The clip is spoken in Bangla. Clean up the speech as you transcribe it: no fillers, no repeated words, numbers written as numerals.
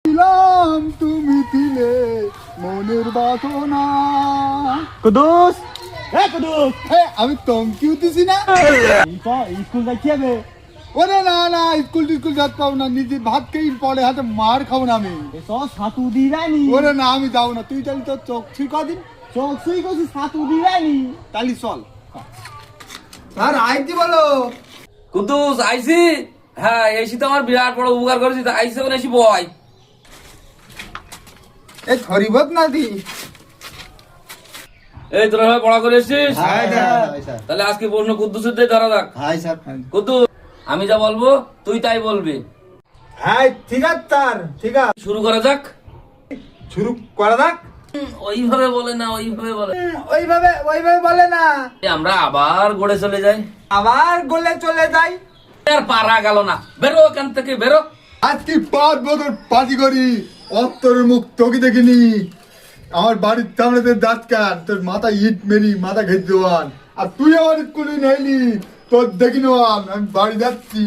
দিলাম তুমি দিলে মনের বাসনা। কুদুস কুদুস, আমি তমকিও দিছি না। স্কুল যাচ্ছি হবে? ওরে না না, স্কুল টিস্কুল যাত পাবো না, নিজে ভাত খেয়ে পরে হাতে মার খাবো না আমি। সাতু দি যায়নি। ওরে না, আমি যাবো না, তুই তাহলে তোর চোখ ছুঁই কদিন। চোখ ছুঁই করছি, সাতু দি যায়নি। তাহলে চল। আর আইতি বলো কুদ্দুস আইসি। হ্যাঁ, এসি তো আমার বিরাট বড় উপকার করেছি, তা আইসি এখন এসি বয়। এই খরিবত না দি। এই তোরা ভাই পড়া করে এসছিস? তাহলে আজকে প্রশ্ন কুদ্দুসের দিয়ে ধরা যাক। কুদ্দুস, আমি যা বলবো তুই তাই বলবি। হ্যাঁ ঠিক আছে স্যার, ঠিক আছে, শুরু করা যাক। শুরু করা যাক। ওইভাবে বলে না, ওইভাবে বলে। ওইভাবে বলে না, আমরা আবার গড়ে চলে যাই, আবার গোলে চলে যাই। আর পারা গেল না। বেরো এখান থেকে, বেরো। আজকে 5 বছর পার্টি করি, অত্তরের মুখ তোকে দেখিনি। আমার বাড়ির সামনে দাঁত কান, তোর মাথা ইট মেরি, মাথা ঘের দেওয়ান, আর তুই আমার স্কুলে নেইলি, তোর দেখিনি। আমি বাড়ি যাচ্ছি।